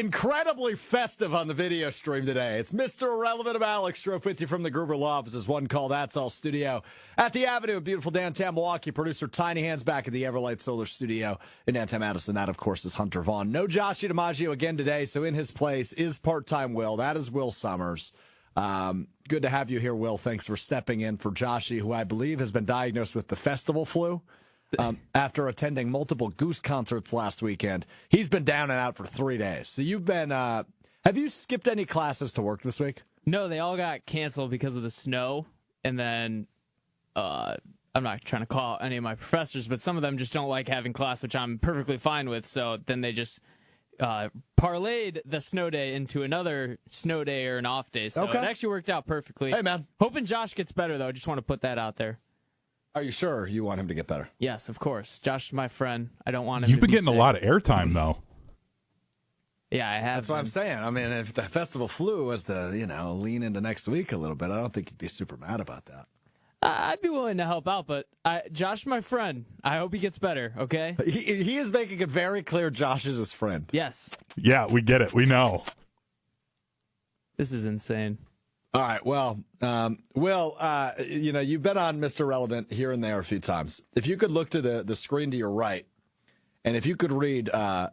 incredibly festive on the video stream today. It's Mr. Irrelevant of Alex Strouf with you from the Gruber Law Office's One Call That's All studio at the Avenue in beautiful downtown Milwaukee. Producer Tiny Hands back at the Everlight Solar Studio in downtown Madison. That, of course, is Hunter Vaughn. No JOSHY DiMaggio again today, so in his place is part-time Will. That is Will Sommers. Good to have you here, Will. Thanks for stepping in for JOSHY, who I believe has been diagnosed with the festival flu. After attending multiple Goose concerts last weekend. He's been down and out for 3 days. So you've been, have you skipped any classes to work this week? No, they all got canceled because of the snow. And then, I'm not trying to call out any of my professors, but some of them just don't like having class, which I'm perfectly fine with. So then they just parlayed the snow day into another snow day or an off day. So It actually worked out perfectly. Hey, man. Hoping Josh gets better, though. Just want to put that out there. Are you sure you want him to get better? Yes, of course. Josh is my friend. I don't want him You've to been be getting sick. a lot of airtime, though. Yeah, I have. That's what I'm saying. I mean, if the festival flu was to, lean into next week a little bit, I don't think you'd be super mad about that. I'd be willing to help out, but Josh is my friend. I hope he gets better, okay? He is making it very clear Josh is his friend. Yes. Yeah, we get it. We know. This is insane. All right, well, Will, you've been on Mr. Relevant here and there a few times. If you could look to the screen to your right, and if you could read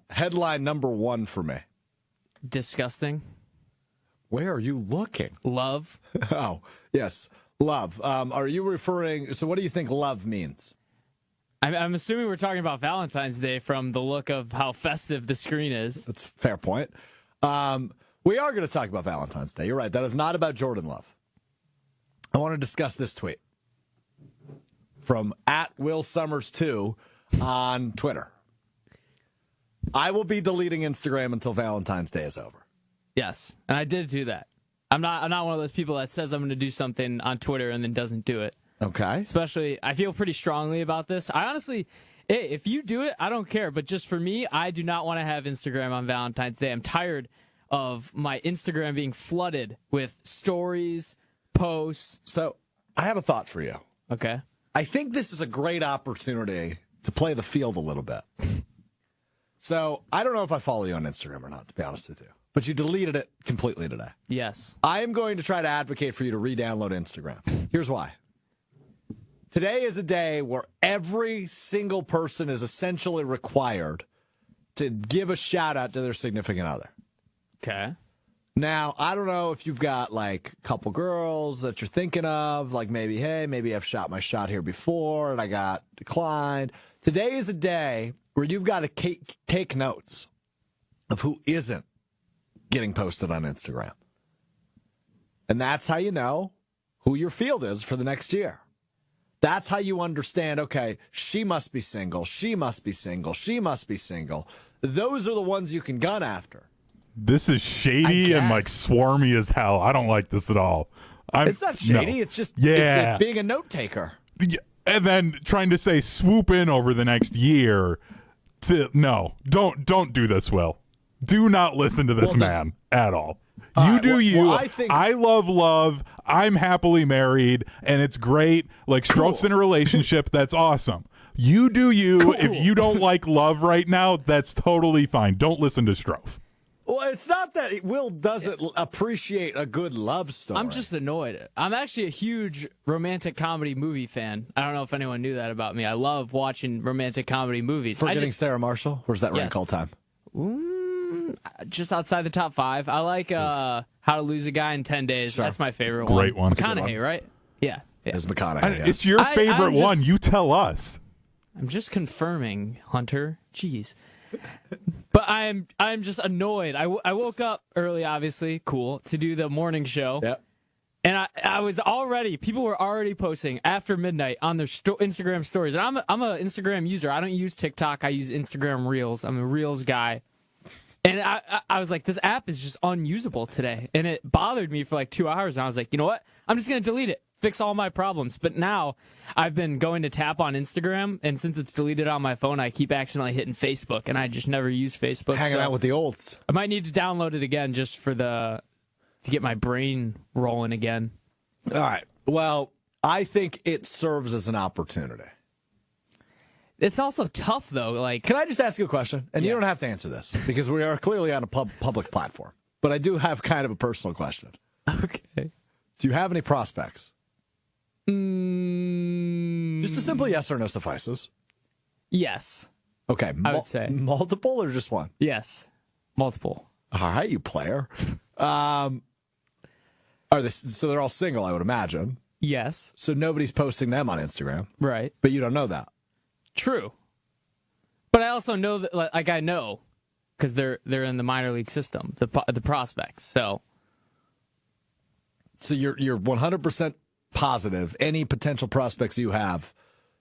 headline number 1 for me. Disgusting. Where are you looking? Love. Oh, yes, love. Are you referring, so what do you think love means? I'm assuming we're talking about Valentine's Day from the look of how festive the screen is. That's a fair point. We are going to talk about Valentine's Day. You're right. That is not about Jordan Love. I want to discuss this tweet from @WillSummers2 on Twitter. I will be deleting Instagram until Valentine's Day is over. Yes, and I did do that. I'm not one of those people that says I'm going to do something on Twitter and then doesn't do it. Okay. Especially, I feel pretty strongly about this. I honestly, if you do it, I don't care. But just for me, I do not want to have Instagram on Valentine's Day. I'm tired of my Instagram being flooded with stories, posts. So I have a thought for you. Okay. I think this is a great opportunity to play the field a little bit. So I don't know if I follow you on Instagram or not, to be honest with you. But you deleted it completely today. Yes. I am going to try to advocate for you to re-download Instagram. Here's why. Today is a day where every single person is essentially required to give a shout out to their significant other. Okay. Now, I don't know if you've got like a couple girls that you're thinking of, like maybe I've shot my shot here before and I got declined. Today is a day where you've got to take notes of who isn't getting posted on Instagram. And that's how you know who your field is for the next year. That's how you understand, okay, she must be single, she must be single, she must be single. Those are the ones you can gun after. This is shady and like swarmy as hell. I don't like this at all. It's not shady. No. It's just it's being a note taker. Yeah. And then trying to say swoop in over the next year. Don't do this, Will. Do not listen to this man at all. You do you. I love love. I'm happily married, and it's great. Like Strouf's in a relationship. That's awesome. You do you. Cool. If you don't like love right now, that's totally fine. Don't listen to Strouf. Well, it's not that Will doesn't appreciate a good love story. I'm just annoyed. I'm actually a huge romantic comedy movie fan. I don't know if anyone knew that about me. I love watching romantic comedy movies. Forgetting Sarah Marshall? Where's that rank all time? Just outside the top 5. I like How to Lose a Guy in 10 Days. Sure. That's my favorite one. Great one. McConaughey, right? Yeah. It's McConaughey. It's your favorite one. You tell us. I'm just confirming, Hunter. Jeez. But I'm just annoyed. I woke up early, obviously, cool, to do the morning show. Yep. And I was people were already posting after midnight on their Instagram stories. And I'm an Instagram user. I don't use TikTok. I use Instagram Reels. I'm a Reels guy. And I was like, this app is just unusable today. And it bothered me for like 2 hours. And I was like, you know what? I'm just going to delete it. Fix all my problems. But now I've been going to tap on Instagram, and since it's deleted on my phone, I keep accidentally hitting Facebook, and I just never use Facebook. Hanging out with the olds. I might need to download it again just for to get my brain rolling again. All right. Well, I think it serves as an opportunity. it's also tough though. Like, can I just ask you a question? And you don't have to answer this because we are clearly on a public platform. But I do have kind of a personal question. Okay. Do you have any prospects? Just a simple yes or no suffices. Yes. Okay. I would say multiple or just one? Yes, multiple. All right, you player. So they're all single, I would imagine. Yes. So nobody's posting them on Instagram, Right. but you don't know that. True. But I also know that, like, I know because they're in the minor league system, the prospects. So you're 100% positive any potential prospects you have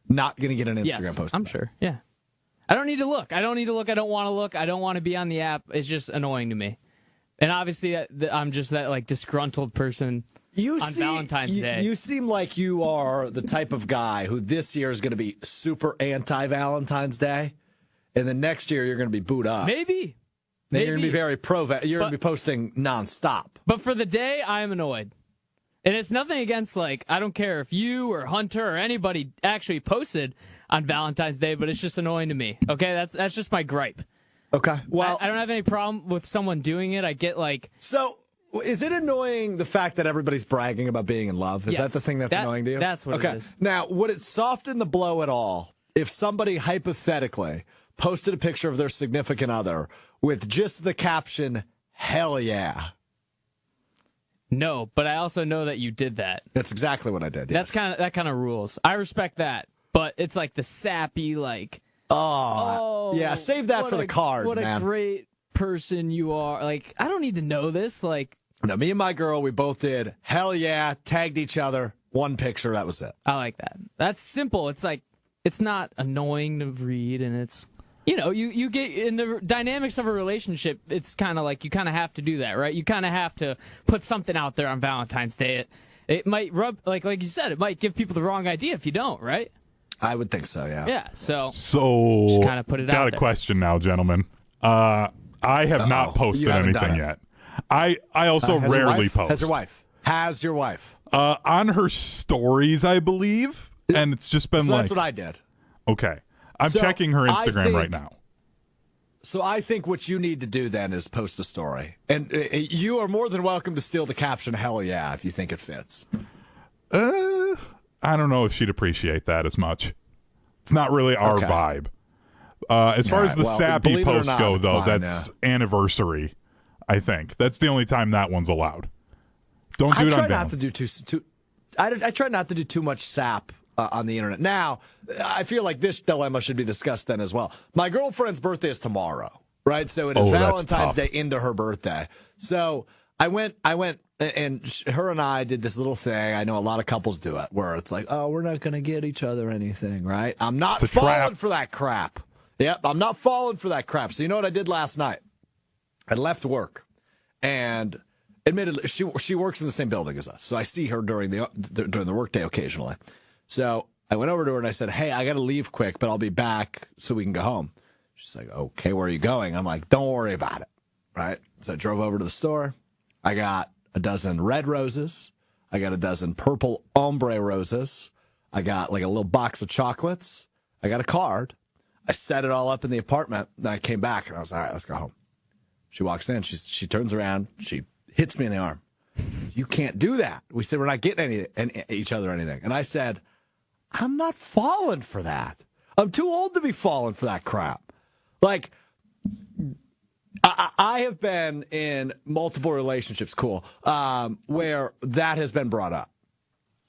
not going to get an Instagram post. I'm sure. Yeah. I don't need to look. I don't want to look. I don't want to be on the app. It's just annoying to me. And obviously, I'm just that like disgruntled person on Valentine's Day. You seem like you are the type of guy who this year is going to be super anti-Valentine's Day, and then next year you're going to be booed up. Maybe. Then you're going to be very pro. You're going to be posting nonstop. But for the day, I am annoyed. And it's nothing against, like, I don't care if you or Hunter or anybody actually posted on Valentine's Day, but it's just annoying to me. Okay, that's just my gripe. Okay. Well, I don't have any problem with someone doing it. I get like. So, is it annoying the fact that everybody's bragging about being in love? Is that the thing that's annoying to you? That's what it is. Now, would it soften the blow at all if somebody hypothetically posted a picture of their significant other with just the caption, "Hell yeah"? No, but I also know that you did that. That's exactly what I did. Yes. That kind of rules. I respect that, but it's like the sappy, like. Oh, yeah. Save that for the card, man. What a great person you are. Like, I don't need to know this. Like, no, me and my girl, we both did. Hell yeah, tagged each other. One picture, that was it. I like that. That's simple. It's like it's not annoying to read, and it's. You know, you get in the dynamics of a relationship, it's kind of like you kind of have to do that, right? You kind of have to put something out there on Valentine's Day. It might rub, like you said, it might give people the wrong idea if you don't, right? I would think so, yeah. Yeah, so just kind of put it out there. Got a question now, gentlemen. I have not posted anything yet. I also rarely post. Has your wife? On her stories, I believe, and it's just been that's what I did. Okay. I'm checking her Instagram right now. So I think what you need to do then is post a story. And you are more than welcome to steal the caption, "Hell yeah," if you think it fits. I don't know if she'd appreciate that as much. It's not really our vibe. As far as the sappy posts go, though, that's anniversary, I think. That's the only time that one's allowed. Don't do it on Valentine's. I try not to do too much sap on the internet. Now, I feel like this dilemma should be discussed then as well. My girlfriend's birthday is tomorrow, right? So it is Valentine's Day into her birthday. So I went, and her and I did this little thing. I know a lot of couples do it, where it's like, oh, we're not going to get each other anything, right? I'm not falling for that crap. Yep, I'm not falling for that crap. So you know what I did last night? I left work, and admittedly, she works in the same building as us, so I see her during the workday occasionally. So I went over to her and I said, "Hey, I got to leave quick, but I'll be back so we can go home." She's like, "Okay, where are you going?" I'm like, "Don't worry about it." Right? So I drove over to the store. I got a dozen red roses. I got a dozen purple ombre roses. I got like a little box of chocolates. I got a card. I set it all up in the apartment. Then I came back and I was like, "All right, let's go home." She walks in. She turns around. She hits me in the arm. "You can't do that." We said we're not getting each other anything. And I said, "I'm not falling for that. I'm too old to be falling for that crap." Like, I have been in multiple relationships, where that has been brought up.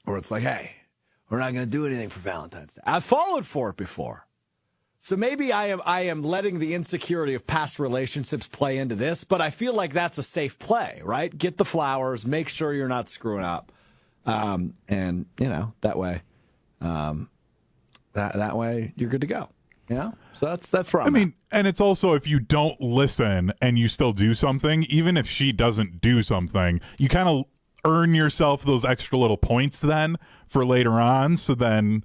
Where it's like, "Hey, we're not going to do anything for Valentine's Day." I've fallen for it before. So maybe I am letting the insecurity of past relationships play into this, but I feel like that's a safe play, right? Get the flowers, make sure you're not screwing up. And, that way... that way you're good to go. So that's where I'm at. And it's also, if you don't listen and you still do something, even if she doesn't do something, you kind of earn yourself those extra little points then for later on. So then,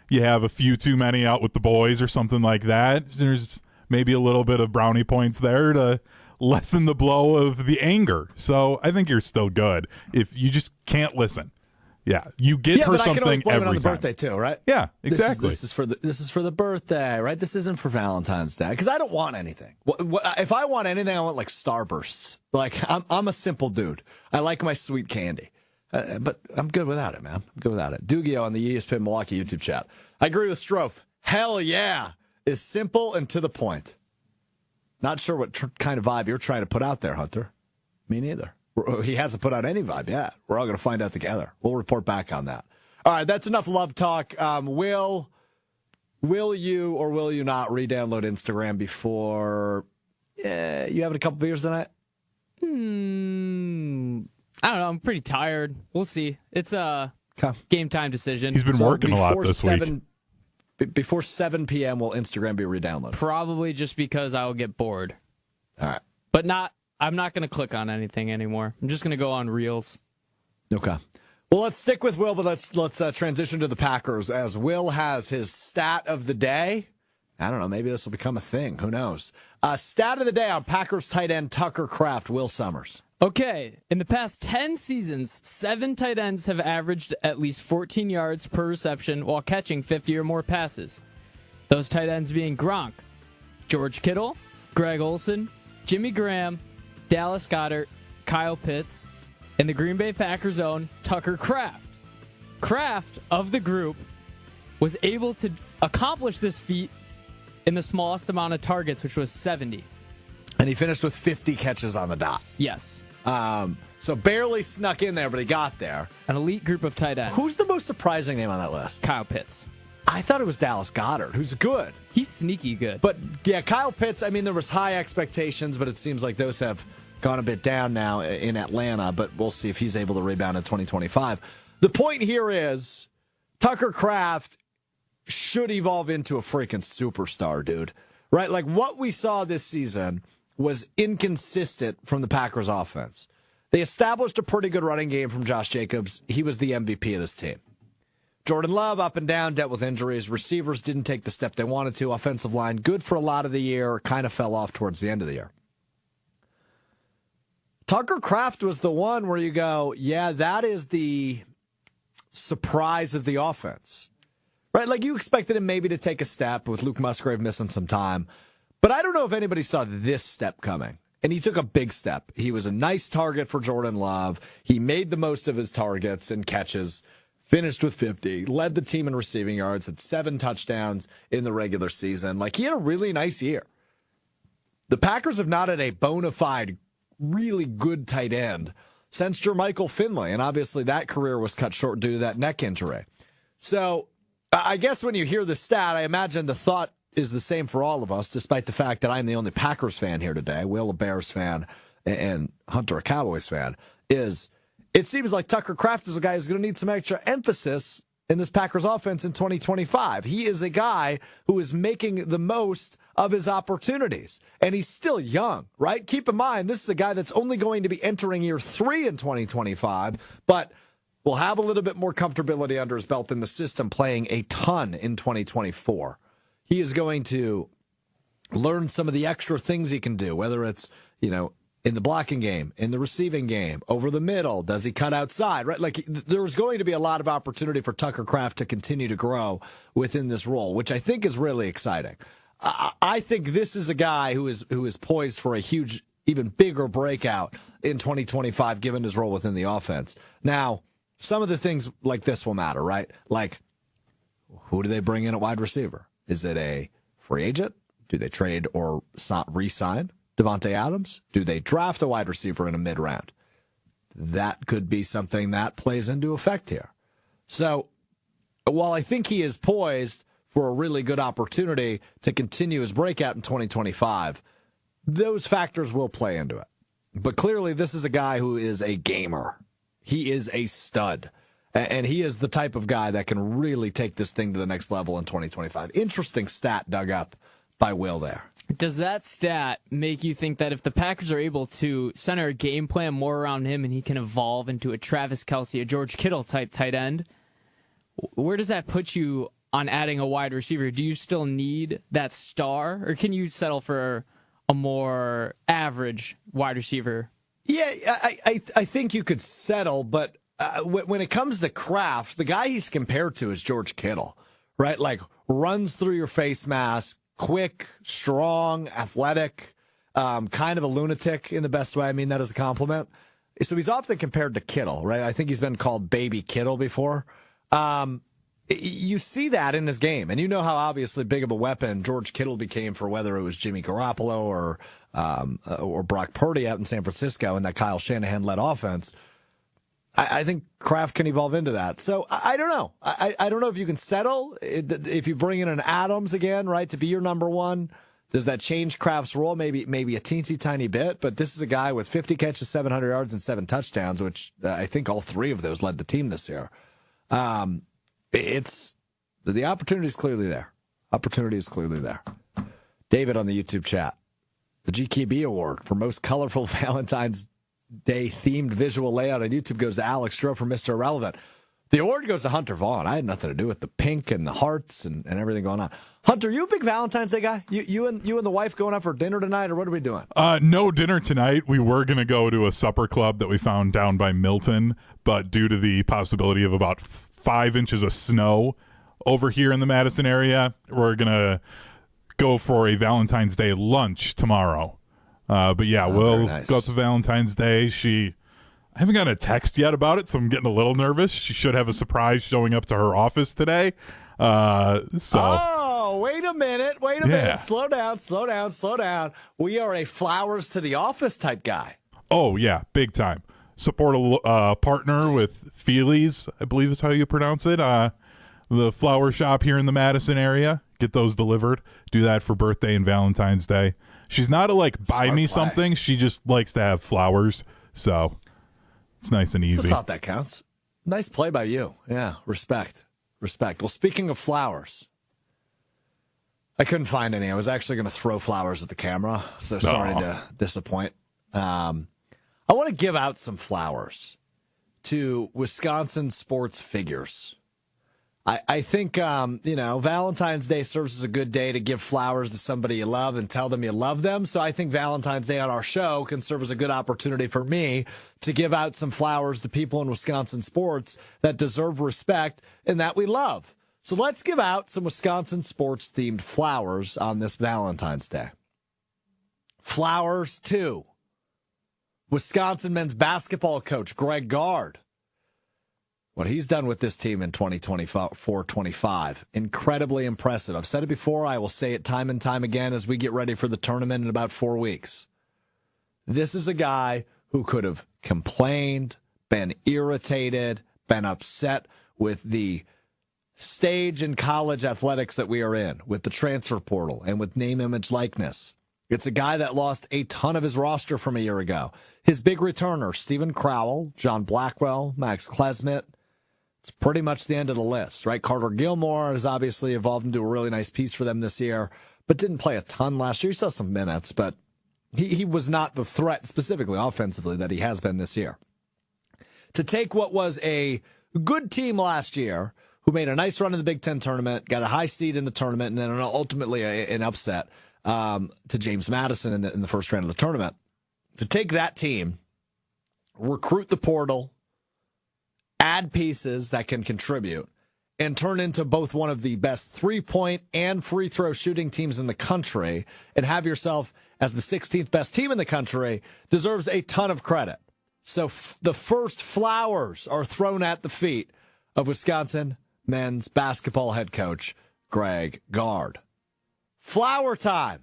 you have a few too many out with the boys or something like that. There's maybe a little bit of brownie points there to lessen the blow of the anger. So I think you're still good if you just can't listen. Yeah, you get her but I can always something blame it every on the time. birthday too, right? Yeah, exactly. This is for the birthday, right? This isn't for Valentine's Day because I don't want anything. If I want anything, I want like Starbursts. Like I'm a simple dude. I like my sweet candy, but I'm good without it, man. I'm good without it. Dugio on the ESPN Milwaukee YouTube chat. I agree with Strouf. Hell yeah, is simple and to the point. Not sure what kind of vibe you're trying to put out there, Hunter. Me neither. He hasn't put out any vibe yet. We're all going to find out together. We'll report back on that. All right, that's enough love talk. Will you or will you not re-download Instagram before you having a couple beers tonight? I don't know. I'm pretty tired. We'll see. It's a game time decision. He's been working a lot this week. Before 7 p.m., will Instagram be re-downloaded? Probably just because I will get bored. All right. But I'm not going to click on anything anymore. I'm just going to go on Reels. Okay. Well, let's stick with Will, but let's transition to the Packers as Will has his stat of the day. I don't know. Maybe this will become a thing. Who knows? Stat of the day on Packers tight end Tucker Kraft, Will Sommers. Okay. In the past 10 seasons, 7 tight ends have averaged at least 14 yards per reception while catching 50 or more passes. Those tight ends being Gronk, George Kittle, Greg Olsen, Jimmy Graham, Dallas Goedert, Kyle Pitts, and the Green Bay Packers' own Tucker Kraft. Kraft, of the group, was able to accomplish this feat in the smallest amount of targets, which was 70. And he finished with 50 catches on the dot. Yes. So barely snuck in there, but he got there. An elite group of tight ends. Who's the most surprising name on that list? Kyle Pitts. I thought it was Dallas Goedert, who's good. He's sneaky good. But, yeah, Kyle Pitts, I mean, there was high expectations, but it seems like those have gone a bit down now in Atlanta, but we'll see if he's able to rebound in 2025. The point here is Tucker Kraft should evolve into a freaking superstar, dude. Right? Like, what we saw this season was inconsistent from the Packers offense. They established a pretty good running game from Josh Jacobs. He was the MVP of this team. Jordan Love, up and down, dealt with injuries. Receivers didn't take the step they wanted to. Offensive line, good for a lot of the year, kind of fell off towards the end of the year. Tucker Kraft was the one where you go, yeah, that is the surprise of the offense. Right? Like, you expected him maybe to take a step with Luke Musgrave missing some time. But I don't know if anybody saw this step coming. And he took a big step. He was a nice target for Jordan Love. He made the most of his targets and catches. Finished with 50, led the team in receiving yards, had 7 touchdowns in the regular season. Like, he had a really nice year. The Packers have not had a bona fide, really good tight end since Jermichael Finley, and obviously that career was cut short due to that neck injury. So I guess when you hear the stat, I imagine the thought is the same for all of us, despite the fact that I'm the only Packers fan here today, Will a Bears fan, and Hunter a Cowboys fan, is it seems like Tucker Kraft is a guy who's going to need some extra emphasis in this Packers offense in 2025. He is a guy who is making the most of his opportunities, and he's still young, right? Keep in mind, this is a guy that's only going to be entering year 3 in 2025, but will have a little bit more comfortability under his belt in the system, playing a ton in 2024. He is going to learn some of the extra things he can do, whether it's, in the blocking game, in the receiving game, over the middle, does he cut outside, right? Like, there's going to be a lot of opportunity for Tucker Kraft to continue to grow within this role, which I think is really exciting. I think this is a guy who is poised for a huge, even bigger breakout in 2025, given his role within the offense. Now, some of the things like this will matter, right? Like, who do they bring in at wide receiver? Is it a free agent? Do they trade or re-sign Devontae Adams? Do they draft a wide receiver in a mid-round? That could be something that plays into effect here. So, while I think he is poised for a really good opportunity to continue his breakout in 2025, those factors will play into it. But clearly, this is a guy who is a gamer. He is a stud. And he is the type of guy that can really take this thing to the next level in 2025. Interesting stat dug up by Will there. Does that stat make you think that if the Packers are able to center a game plan more around him and he can evolve into a Travis Kelce, a George Kittle type tight end, where does that put you on adding a wide receiver? Do you still need that star, or can you settle for a more average wide receiver? Yeah, I think you could settle, but when it comes to Kraft, the guy he's compared to is George Kittle, right? Like runs through your face mask, quick, strong, athletic, kind of a lunatic in the best way. I mean that as a compliment. So he's often compared to Kittle, right? I think he's been called Baby Kittle before. You see that in his game, and you know how obviously big of a weapon George Kittle became for whether it was Jimmy Garoppolo or Brock Purdy out in San Francisco in that Kyle Shanahan-led offense. I think Kraft can evolve into that. So I don't know. I don't know if you can settle. If you bring in an Adams again, right, to be your number one, does that change Kraft's role? Maybe a teensy tiny bit, but this is a guy with 50 catches, 700 yards, and 7 touchdowns, which I think all 3 of those led the team this year. It's the opportunity is clearly there. Opportunity is clearly there. David on the YouTube chat. The GKB Award for most colorful Valentine's Day themed visual layout on YouTube goes to Alex Strouf for Mr. Irrelevant. The award goes to Hunter Vaughn. I had nothing to do with the pink and the hearts and everything going on. Hunter, you a big Valentine's Day guy? You and the wife going out for dinner tonight, or what are we doing? No dinner tonight. We were going to go to a supper club that we found down by Milton, but due to the possibility of about 5 inches of snow over here in the Madison area, we're going to go for a Valentine's Day lunch tomorrow. But yeah, we'll go to Valentine's Day. I haven't gotten a text yet about it, so I'm getting a little nervous. She should have a surprise showing up to her office today. Oh, wait a minute. Slow down. We are a flowers to the office type guy. Oh, yeah, big time. Support a partner with Feelies, I believe is how you pronounce it. The flower shop here in the Madison area. Get those delivered. Do that for birthday and Valentine's Day. She's not a buy me something. She just likes to have flowers. So it's nice and easy. I thought that counts. Nice play by you. Yeah, respect. Well, speaking of flowers, I couldn't find any. I was actually going to throw flowers at the camera, so sorry to disappoint. I want to give out some flowers to Wisconsin sports figures. I think, Valentine's Day serves as a good day to give flowers to somebody you love and tell them you love them. So I think Valentine's Day on our show can serve as a good opportunity for me to give out some flowers to people in Wisconsin sports that deserve respect and that we love. So let's give out some Wisconsin sports-themed flowers on this Valentine's Day. Flowers to Wisconsin men's basketball coach Greg Gard. What he's done with this team in 2024-25, incredibly impressive. I've said it before. I will say it time and time again as we get ready for the tournament in about 4 weeks. This is a guy who could have complained, been irritated, been upset with the stage in college athletics that we are in, with the transfer portal and with name, image, likeness. It's a guy that lost a ton of his roster from a year ago. His big returner, Stephen Crowell, John Blackwell, Max Klesmit. It's pretty much the end of the list, right? Carter Gilmore has obviously evolved into a really nice piece for them this year, but didn't play a ton last year. He saw some minutes, but he was not the threat specifically offensively that he has been this year. To take what was a good team last year, who made a nice run in the Big Ten tournament, got a high seed in the tournament, and then ultimately an upset to James Madison in the first round of the tournament. To take that team, recruit the portal, add pieces that can contribute, and turn into both one of the best three-point and free throw shooting teams in the country, and have yourself as the 16th best team in the country, deserves a ton of credit. So the first flowers are thrown at the feet of Wisconsin men's basketball head coach Greg Gard. Flower time.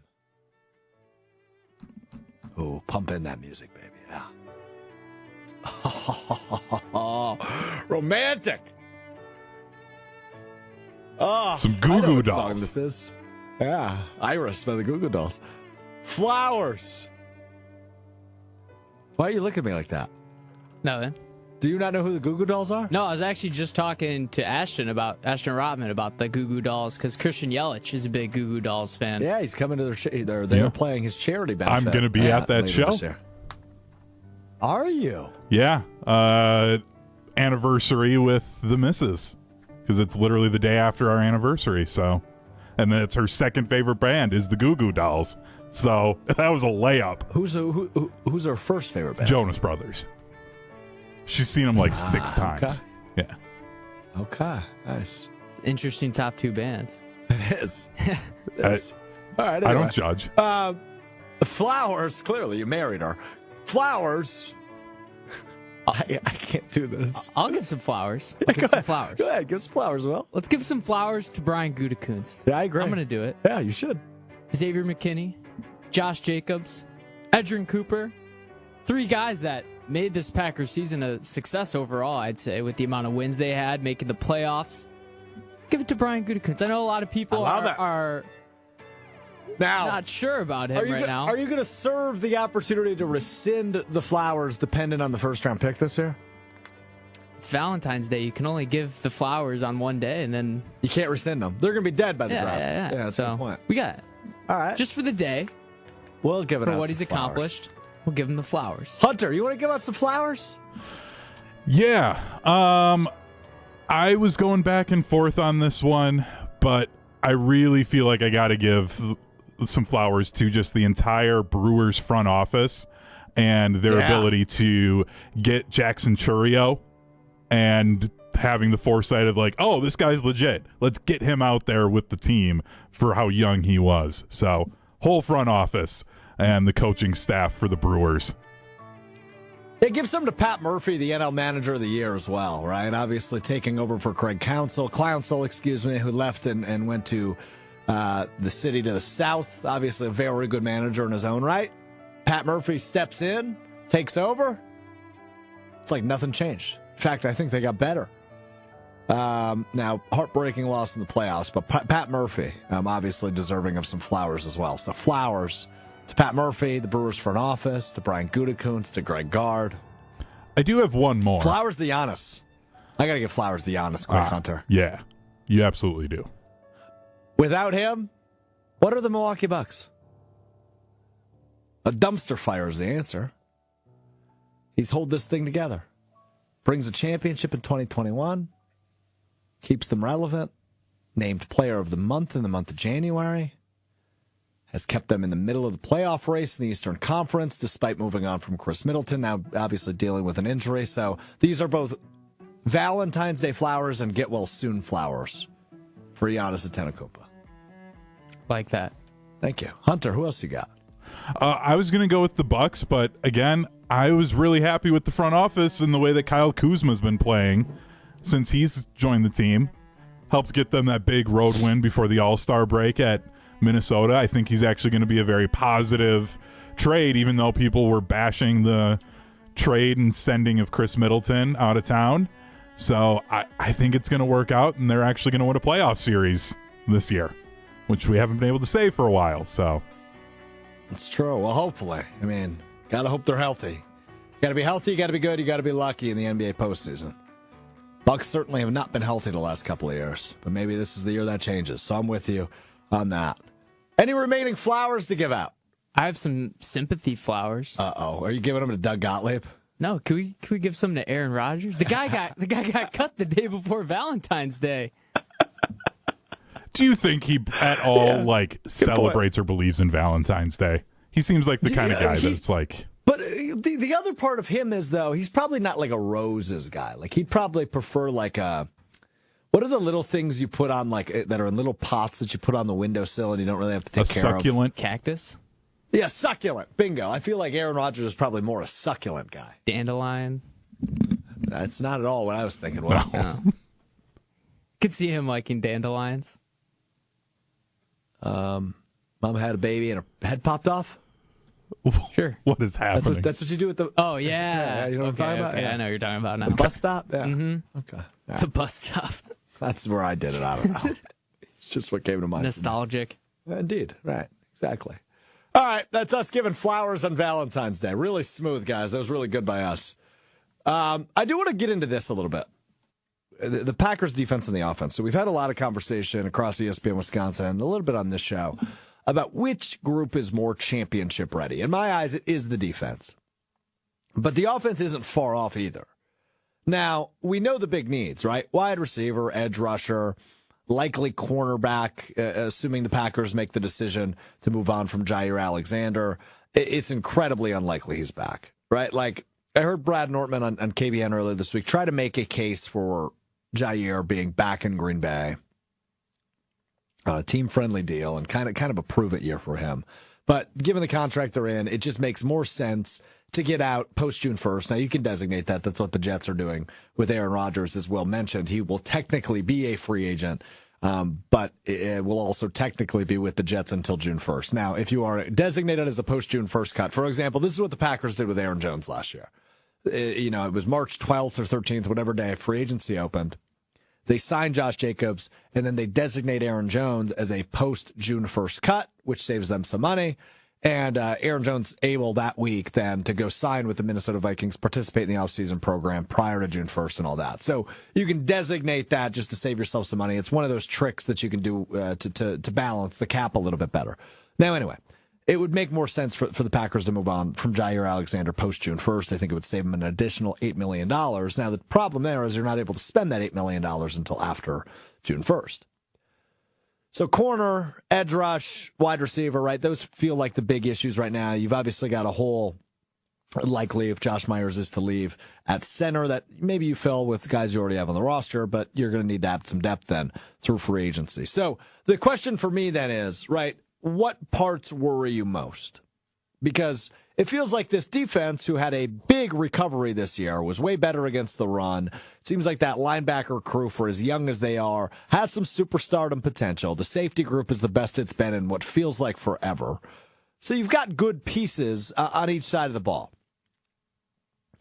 Oh, pump in that music, baby. Yeah. Romantic. Oh, some Goo Goo Dolls. Song this is. Yeah, Iris by the Goo Goo Dolls. Flowers. Why are you looking at me like that? Nothing. Do you not know who the Goo Goo Dolls are? No, I was actually just talking to Ashton Rotman about the Goo Goo Dolls, because Christian Yelich is a big Goo Goo Dolls fan. Yeah, he's coming to they're playing his charity benefit. I'm going to be at that show. Are you? Yeah. Anniversary with the missus, because it's literally the day after our anniversary. So, and then it's her second favorite band is the Goo Goo Dolls. So that was a layup. Who's her first favorite band? Jonas Brothers. She's seen him like 6 times. Okay. Yeah. Okay, nice. It's interesting top 2 bands. It is. It is. All right, anyway. I don't judge. Flowers, clearly you married her. Flowers. I can't do this. I'll give some flowers. I'll give some flowers. Go ahead, give some flowers, Will. Let's give some flowers to Brian Gutekunst. Yeah, I agree. I'm going to do it. Yeah, you should. Xavier McKinney, Josh Jacobs, Edgerrin Cooper. 3 guys that made this Packers season a success overall, I'd say, with the amount of wins they had, making the playoffs. Give it to Brian Gutekunst. I know a lot of people are now not sure about him right now. Are you going to serve the opportunity to rescind the flowers dependent on the first-round pick this year? It's Valentine's Day. You can only give the flowers on one day, and then you can't rescind them. They're going to be dead by the draft. Yeah, that's so the point. We got it. All right. Just for the day, we'll give it for out what some he's flowers. accomplished. We'll give him the flowers. Hunter, you want to give out some flowers? Yeah. I was going back and forth on this one, but I really feel like I got to give some flowers to just the entire Brewers front office and their ability to get Jackson Chourio and having the foresight of like, oh, this guy's legit. Let's get him out there with the team for how young he was. So whole front office and the coaching staff for the Brewers. Yeah, give some to Pat Murphy, the NL Manager of the Year as well, right? Obviously taking over for Craig Counsell, who left and went to the city to the south. Obviously a very good manager in his own right. Pat Murphy steps in, takes over. It's like nothing changed. In fact, I think they got better. Now, heartbreaking loss in the playoffs, but Pat Murphy, obviously deserving of some flowers as well. So flowers to Pat Murphy, the Brewers front office, to Brian Gutekunst, to Greg Gard. I do have one more. Flowers to Giannis. I got to give flowers to Giannis, quick, Hunter. Yeah, you absolutely do. Without him, what are the Milwaukee Bucks? A dumpster fire is the answer. He's hold this thing together. Brings a championship in 2021. Keeps them relevant. Named player of the month in the month of January. Has kept them in the middle of the playoff race in the Eastern Conference, despite moving on from Chris Middleton, now obviously dealing with an injury. So these are both Valentine's Day flowers and get well soon flowers for Giannis Antetokounmpo. Like that. Thank you. Hunter, who else you got? I was going to go with the Bucks, but again, I was really happy with the front office and the way that Kyle Kuzma's been playing since he's joined the team. Helped get them that big road win before the All-Star break at Minnesota. I think he's actually going to be a very positive trade, even though people were bashing the trade and sending of Chris Middleton out of town. So I think it's going to work out, and they're actually going to win a playoff series this year, which we haven't been able to say for a while. So it's true. Well, hopefully. I mean, got to hope they're healthy. You got to be healthy, you got to be good, you got to be lucky in the NBA postseason. Bucks certainly have not been healthy the last couple of years, but maybe this is the year that changes. So I'm with you on that. Any remaining flowers to give out? I have some sympathy flowers. Uh-oh. Are you giving them to Doug Gottlieb? No, can we give some to Aaron Rodgers? The guy got cut the day before Valentine's Day. Do you think he at all celebrates or believes in Valentine's Day? He seems like the kind of guy that's like. But the other part of him is, though, he's probably not like a roses guy. Like he'd probably prefer like a. What are the little things you put on that are in little pots that you put on the windowsill and you don't really have to take care of? A succulent cactus. Yeah, succulent. Bingo. I feel like Aaron Rodgers is probably more a succulent guy. Dandelion. That's not at all what I was thinking. Well, no. Could see him liking dandelions. Mom had a baby and her head popped off. Sure. What is happening? That's what you do with the. Oh yeah. You know what I'm talking about? Okay, Yeah. I know what you're talking about now. The bus stop. Yeah. Mm-hmm. Okay. Right. The bus stop. That's where I did it. I don't know. It's just what came to mind. Nostalgic. Indeed. Right. Exactly. All right. That's us giving flowers on Valentine's Day. Really smooth, guys. That was really good by us. I do want to get into this a little bit. The Packers' defense and the offense. So we've had a lot of conversation across ESPN Wisconsin and a little bit on this show about which group is more championship ready. In my eyes, it is the defense. But the offense isn't far off either. Now, we know the big needs, right? Wide receiver, edge rusher, likely cornerback, assuming the Packers make the decision to move on from Jair Alexander. It's incredibly unlikely he's back, right? Like, I heard Brad Nortman on KBN earlier this week try to make a case for Jair being back in Green Bay on a team-friendly deal and kind of a prove-it year for him. But given the contract they're in, it just makes more sense to get out post-June 1st. Now, you can designate that. That's what the Jets are doing with Aaron Rodgers, as Will mentioned. He will technically be a free agent, but it will also technically be with the Jets until June 1st. Now, if you are designated as a post-June 1st cut, for example, this is what the Packers did with Aaron Jones last year. It was March 12th or 13th, whatever day free agency opened. They signed Josh Jacobs, and then they designate Aaron Jones as a post-June 1st cut, which saves them some money. And Aaron Jones able that week then to go sign with the Minnesota Vikings, participate in the offseason program prior to June 1st and all that. So you can designate that just to save yourself some money. It's one of those tricks that you can do to balance the cap a little bit better. Now, anyway, it would make more sense for the Packers to move on from Jair Alexander post-June 1st. I think it would save them an additional $8 million. Now, the problem there is you're not able to spend that $8 million until after June 1st. So corner, edge rush, wide receiver, right? Those feel like the big issues right now. You've obviously got a hole, likely if Josh Myers is to leave, at center that maybe you fill with guys you already have on the roster, but you're going to need to add some depth then through free agency. So the question for me then is, right, what parts worry you most? Because it feels like this defense, who had a big recovery this year, was way better against the run. It seems like that linebacker crew, for as young as they are, has some superstardom potential. The safety group is the best it's been in what feels like forever. So you've got good pieces on each side of the ball.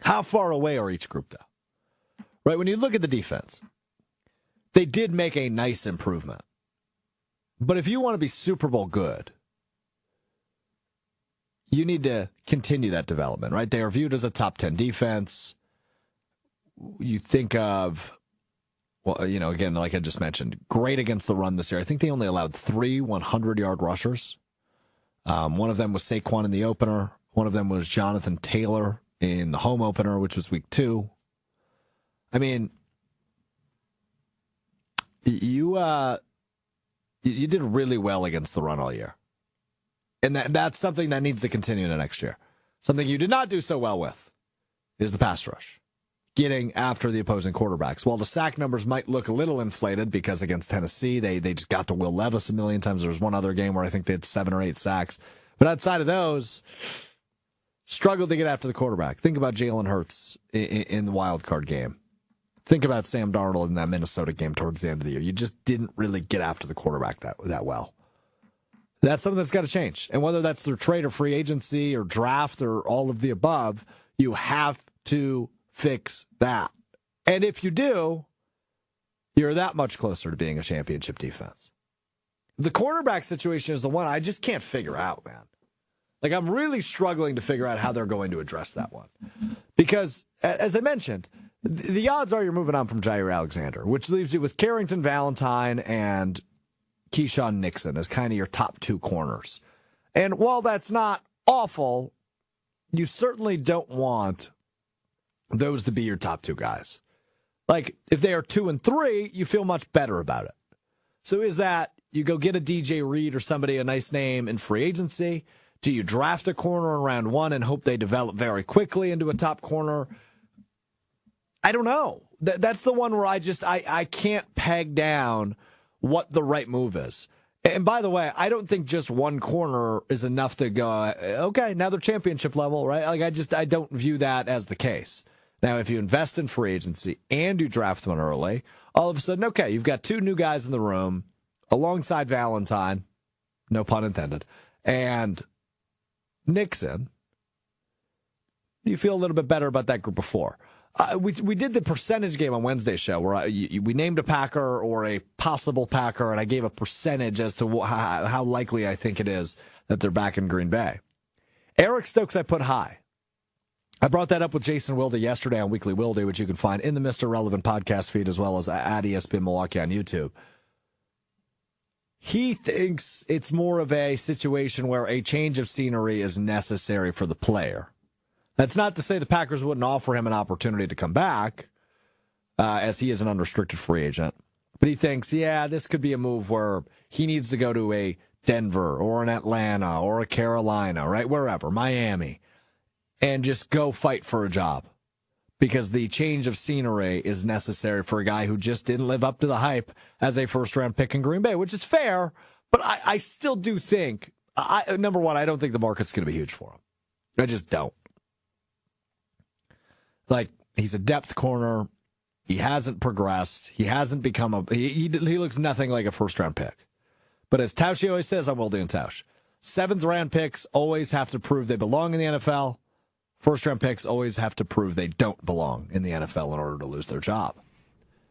How far away are each group, though? Right, when you look at the defense, they did make a nice improvement. But if you want to be Super Bowl good, you need to continue that development, right? They are viewed as a top 10 defense. You think of, well, again, like I just mentioned, great against the run this year. I think they only allowed 3 100-yard rushers. One of them was Saquon in the opener. One of them was Jonathan Taylor in the home opener, which was week 2. I mean, you did really well against the run all year. And that's something that needs to continue into next year. Something you did not do so well with is the pass rush, getting after the opposing quarterbacks. While the sack numbers might look a little inflated because against Tennessee, they just got to Will Levis a million times. There was one other game where I think they had 7 or 8 sacks. But outside of those, struggled to get after the quarterback. Think about Jalen Hurts in the wild card game. Think about Sam Darnold in that Minnesota game towards the end of the year. You just didn't really get after the quarterback that well. That's something that's got to change. And whether that's through trade or free agency or draft or all of the above, you have to fix that. And if you do, you're that much closer to being a championship defense. The quarterback situation is the one I just can't figure out, man. Like, I'm really struggling to figure out how they're going to address that one. Because, as I mentioned, the odds are you're moving on from Jair Alexander, which leaves you with Carrington, Valentine, and Keyshawn Nixon as kind of your top 2 corners. And while that's not awful, you certainly don't want those to be your top 2 guys. Like, if they are 2 and 3, you feel much better about it. So is that you go get a DJ Reed or somebody, a nice name in free agency? Do you draft a corner in round 1 and hope they develop very quickly into a top corner? I don't know. That's the one where I can't peg down what the right move is. And by the way, I don't think just one corner is enough to go, okay, now they're championship level, right? Like, I don't view that as the case. Now, if you invest in free agency and you draft one early, all of a sudden, okay, you've got 2 new guys in the room alongside Valentine, no pun intended, and Nixon. You feel a little bit better about that group of 4. We did the percentage game on Wednesday's show where we named a Packer or a possible Packer, and I gave a percentage as to how likely I think it is that they're back in Green Bay. Eric Stokes I put high. I brought that up with Jason Wilde yesterday on Weekly Wilde, which you can find in the Mr. Relevant podcast feed as well as at ESPN Milwaukee on YouTube. He thinks it's more of a situation where a change of scenery is necessary for the player. That's not to say the Packers wouldn't offer him an opportunity to come back, as he is an unrestricted free agent. But he thinks, this could be a move where he needs to go to a Denver or an Atlanta or a Carolina, right? Wherever, Miami. and just go fight for a job. Because the change of scenery is necessary for a guy who just didn't live up to the hype as a first-round pick in Green Bay, which is fair, but I still do think, number one, I don't think the market's going to be huge for him. I just don't. Like, he's a depth corner. He hasn't progressed. He hasn't become he looks nothing like a first-round pick. But as Tausch always says, I'm Will and Tausch, seventh-round picks always have to prove they belong in the NFL. First-round picks always have to prove they don't belong in the NFL in order to lose their job.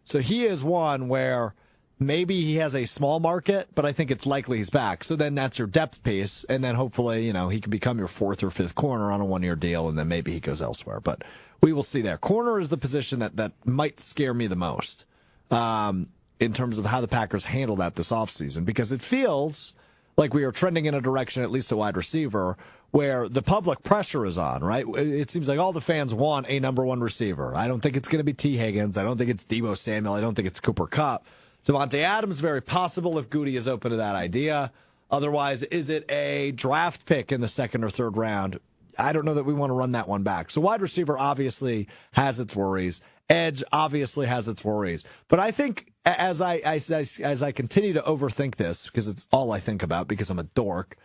So he is one where maybe he has a small market, but I think it's likely he's back. So then that's your depth piece, and then hopefully, he can become your fourth or fifth corner on a one-year deal, and then maybe he goes elsewhere. But we will see there. Corner is the position that might scare me the most in terms of how the Packers handle that this offseason, because it feels like we are trending in a direction, at least a wide receiver, where the public pressure is on, right? It seems like all the fans want a number one receiver. I don't think it's going to be T. Higgins. I don't think it's Deebo Samuel. I don't think it's Cooper Kupp. Devontae Adams, very possible if Goody is open to that idea. Otherwise, is it a draft pick in the second or third round? I don't know that we want to run that one back. So wide receiver obviously has its worries. Edge obviously has its worries. But I think as I continue to overthink this, because it's all I think about because I'm a dork,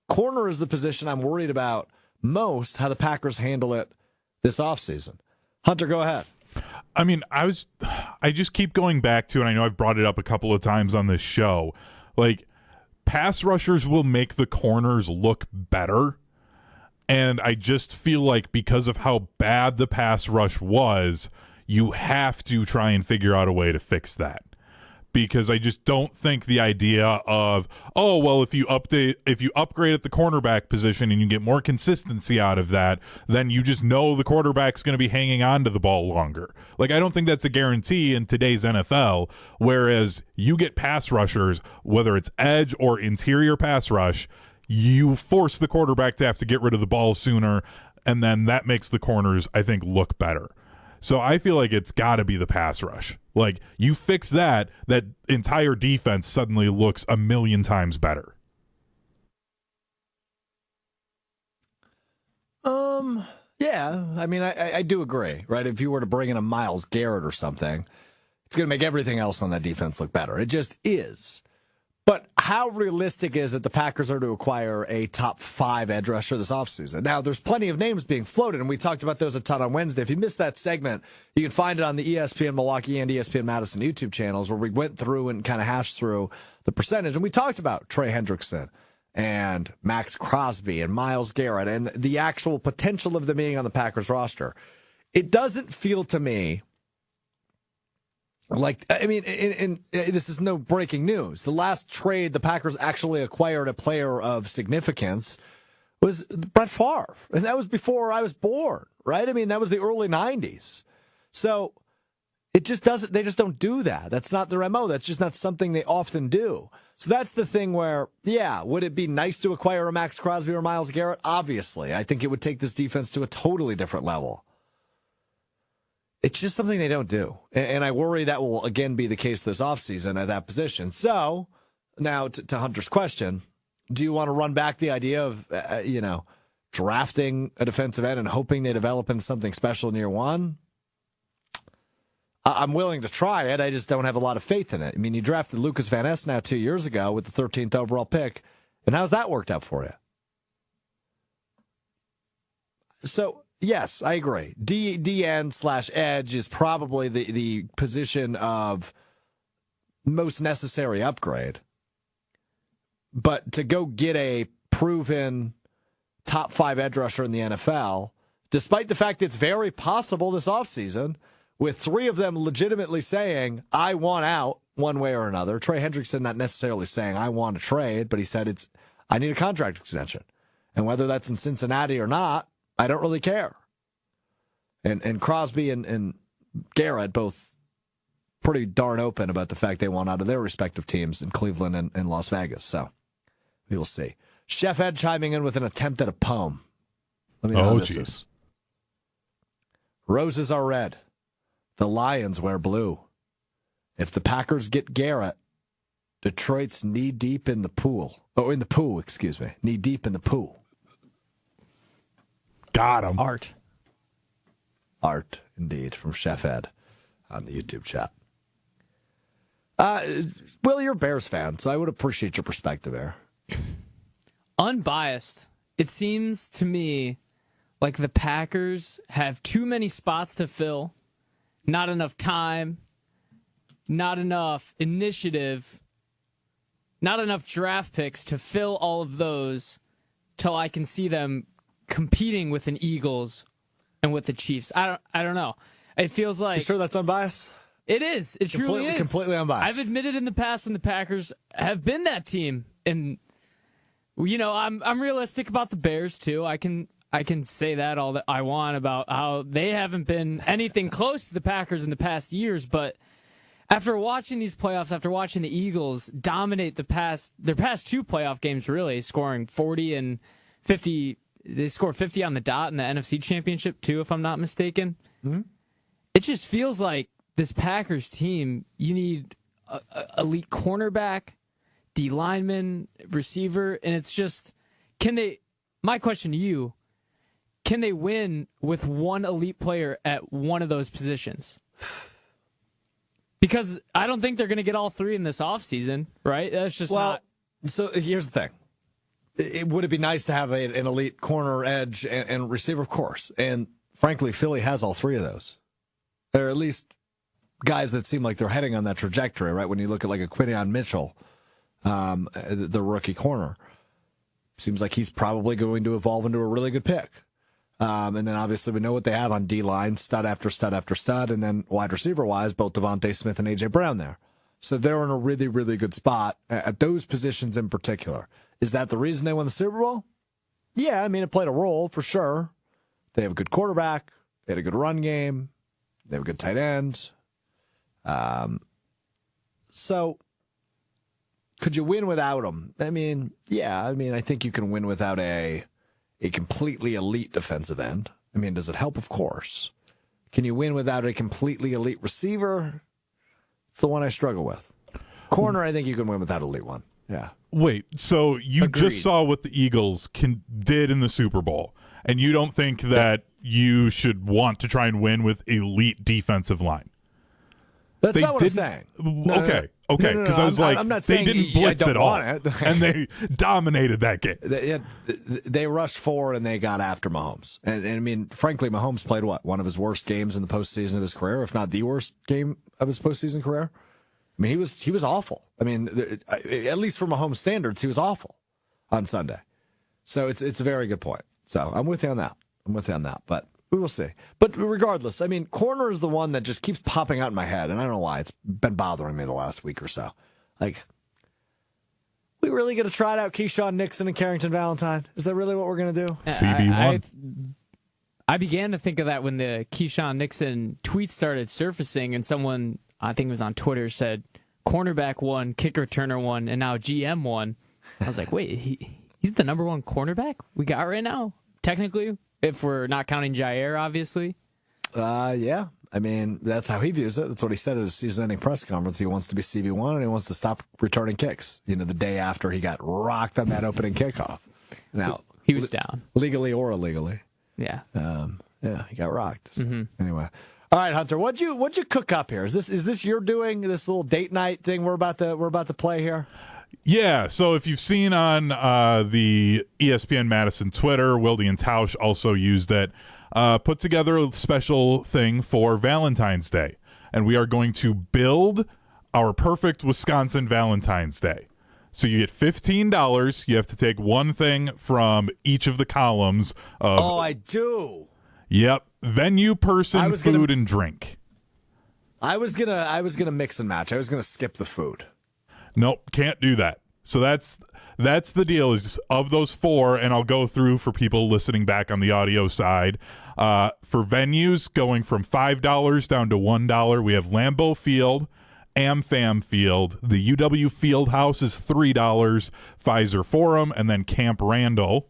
corner is the position I'm worried about most, how the Packers handle it this offseason. Hunter, go ahead. I mean, I just keep going back to, and I know I've brought it up a couple of times on this show, like, pass rushers will make the corners look better. And I just feel like because of how bad the pass rush was, you have to try and figure out a way to fix that. Because I just don't think the idea of, oh, well, if you upgrade at the cornerback position and you get more consistency out of that, then you just know the quarterback's going to be hanging on to the ball longer. Like, I don't think that's a guarantee in today's NFL, whereas you get pass rushers, whether it's edge or interior pass rush, you force the quarterback to have to get rid of the ball sooner, and then that makes the corners, I think, look better. So I feel like it's got to be the pass rush. Like, you fix that entire defense suddenly looks a million times better. Yeah, I mean, I do agree, right? If you were to bring in a Myles Garrett or something, it's going to make everything else on that defense look better. It just is. But how realistic is it the Packers are to acquire a top 5 edge rusher this offseason? Now, there's plenty of names being floated, and we talked about those a ton on Wednesday. If you missed that segment, you can find it on the ESPN Milwaukee and ESPN Madison YouTube channels, where we went through and kind of hashed through the percentage. And we talked about Trey Hendrickson and Max Crosby and Myles Garrett and the actual potential of them being on the Packers roster. It doesn't feel to me like, I mean, this is no breaking news. The last trade the Packers actually acquired a player of significance was Brett Favre. And that was before I was born, right? I mean, that was the early 90s. So it just doesn't, they just don't do that. That's not their MO. That's just not something they often do. So that's the thing where, yeah, would it be nice to acquire a Max Crosby or Myles Garrett? Obviously. I think it would take this defense to a totally different level. It's just something they don't do. And I worry that will again be the case this offseason at that position. So now to Hunter's question, do you want to run back the idea of, drafting a defensive end and hoping they develop into something special in year one? I'm willing to try it. I just don't have a lot of faith in it. I mean, you drafted Lucas Van Ness now 2 years ago with the 13th overall pick. And how's that worked out for you? So, yes, I agree. DN/edge is probably the position of most necessary upgrade. But to go get a proven top 5 edge rusher in the NFL, despite the fact it's very possible this offseason, with 3 of them legitimately saying, I want out one way or another. Trey Hendrickson not necessarily saying, I want to trade, but he said, I need a contract extension. And whether that's in Cincinnati or not, I don't really care. And Crosby and Garrett both pretty darn open about the fact they want out of their respective teams in Cleveland and Las Vegas. So we will see. Chef Ed chiming in with an attempt at a poem. Let me know how this is. Roses are red. The Lions wear blue. If the Packers get Garrett, Detroit's knee-deep in the pool. Oh, in the poo, excuse me. Knee-deep in the poo. Got him. Art. Art, indeed, from Chef Ed on the YouTube chat. Will, you're a Bears fan, so I would appreciate your perspective there. Unbiased. It seems to me like the Packers have too many spots to fill, not enough time, not enough initiative, not enough draft picks to fill all of those till I can see them competing with an Eagles and with the Chiefs. I don't know. It feels like... You sure that's unbiased? It is. It truly is. Completely unbiased. I've admitted in the past when the Packers have been that team, and I'm realistic about the Bears too. I can say that all that I want about how they haven't been anything close to the Packers in the past years, but after watching these playoffs, after watching the Eagles dominate their past two playoff games, really scoring 40 and 50, they scored 50 on the dot in the NFC Championship too, if I'm not mistaken. Mm-hmm. It just feels like this Packers team, you need elite cornerback, D lineman, receiver, and it's just, my question to you, can they win with one elite player at one of those positions? Because I don't think they're going to get all three in this offseason, right? That's just not. So here's the thing. Would it be nice to have an elite corner, edge, and receiver? Of course. And frankly, Philly has all three of those. Or at least guys that seem like they're heading on that trajectory, right? When you look at like a Quinion Mitchell, the rookie corner, seems like he's probably going to evolve into a really good pick. And then obviously we know what they have on D-line, stud after stud after stud, and then wide receiver-wise, both Devontae Smith and A.J. Brown there. So they're in a really, really good spot at those positions in particular. Is that the reason they won the Super Bowl? Yeah, I mean, it played a role for sure. They have a good quarterback. They had a good run game. They have a good tight end. So could you win without them? I mean, yeah. I mean, I think you can win without a completely elite defensive end. I mean, does it help? Of course. Can you win without a completely elite receiver? It's the one I struggle with. Corner, I think you can win without an elite one. Yeah. Wait, so you Agreed. just saw what the Eagles did in the Super Bowl, and you don't think that you should want to try and win with elite defensive line? That's not what I'm saying. Okay, because I was I'm not they saying didn't blitz at all, it. and they dominated that game. They rushed forward and they got after Mahomes. And I mean, frankly, Mahomes played one of his worst games in the postseason of his career, if not the worst game of his postseason career. I mean, he was awful. I mean, at least for Mahomes standards, he was awful on Sunday. So it's a very good point. So I'm with you on that. But we will see. But regardless, I mean, corner is the one that just keeps popping out in my head, and I don't know why. It's been bothering me the last week or so. Like, we really going to try out Keyshawn Nixon and Carrington Valentine? Is that really what we're going to do? CB1. I began to think of that when the Keyshawn Nixon tweet started surfacing, and someone, I think it was on Twitter, said cornerback 1, kick returner 1, and now GM 1. I was like, wait, he's the number 1 cornerback we got right now, technically, if we're not counting Jair, obviously. Yeah. I mean, that's how he views it. That's what he said at his season-ending press conference. He wants to be CB1, and he wants to stop returning kicks, the day after he got rocked on that opening kickoff. Now, he was down. Legally or illegally. Yeah. Yeah, he got rocked. So, mm-hmm. Anyway. All right, Hunter, what'd you cook up here? Is this your doing, this little date night thing we're about to play here? Yeah, so if you've seen on the ESPN Madison Twitter, Wilde and Tausch also used it, put together a special thing for Valentine's Day. And we are going to build our perfect Wisconsin Valentine's Day. So you get $15. You have to take one thing from each of the columns of... Oh, I do. Yep. Venue, person, food, and drink. I was gonna mix and match. I was gonna skip the food. Nope, can't do that. So that's the deal, is of those 4, and I'll go through for people listening back on the audio side. For venues, going from $5 down to $1, we have Lambeau Field, AmFam Field, the UW Fieldhouse is $3, Pfizer Forum, and then Camp Randall.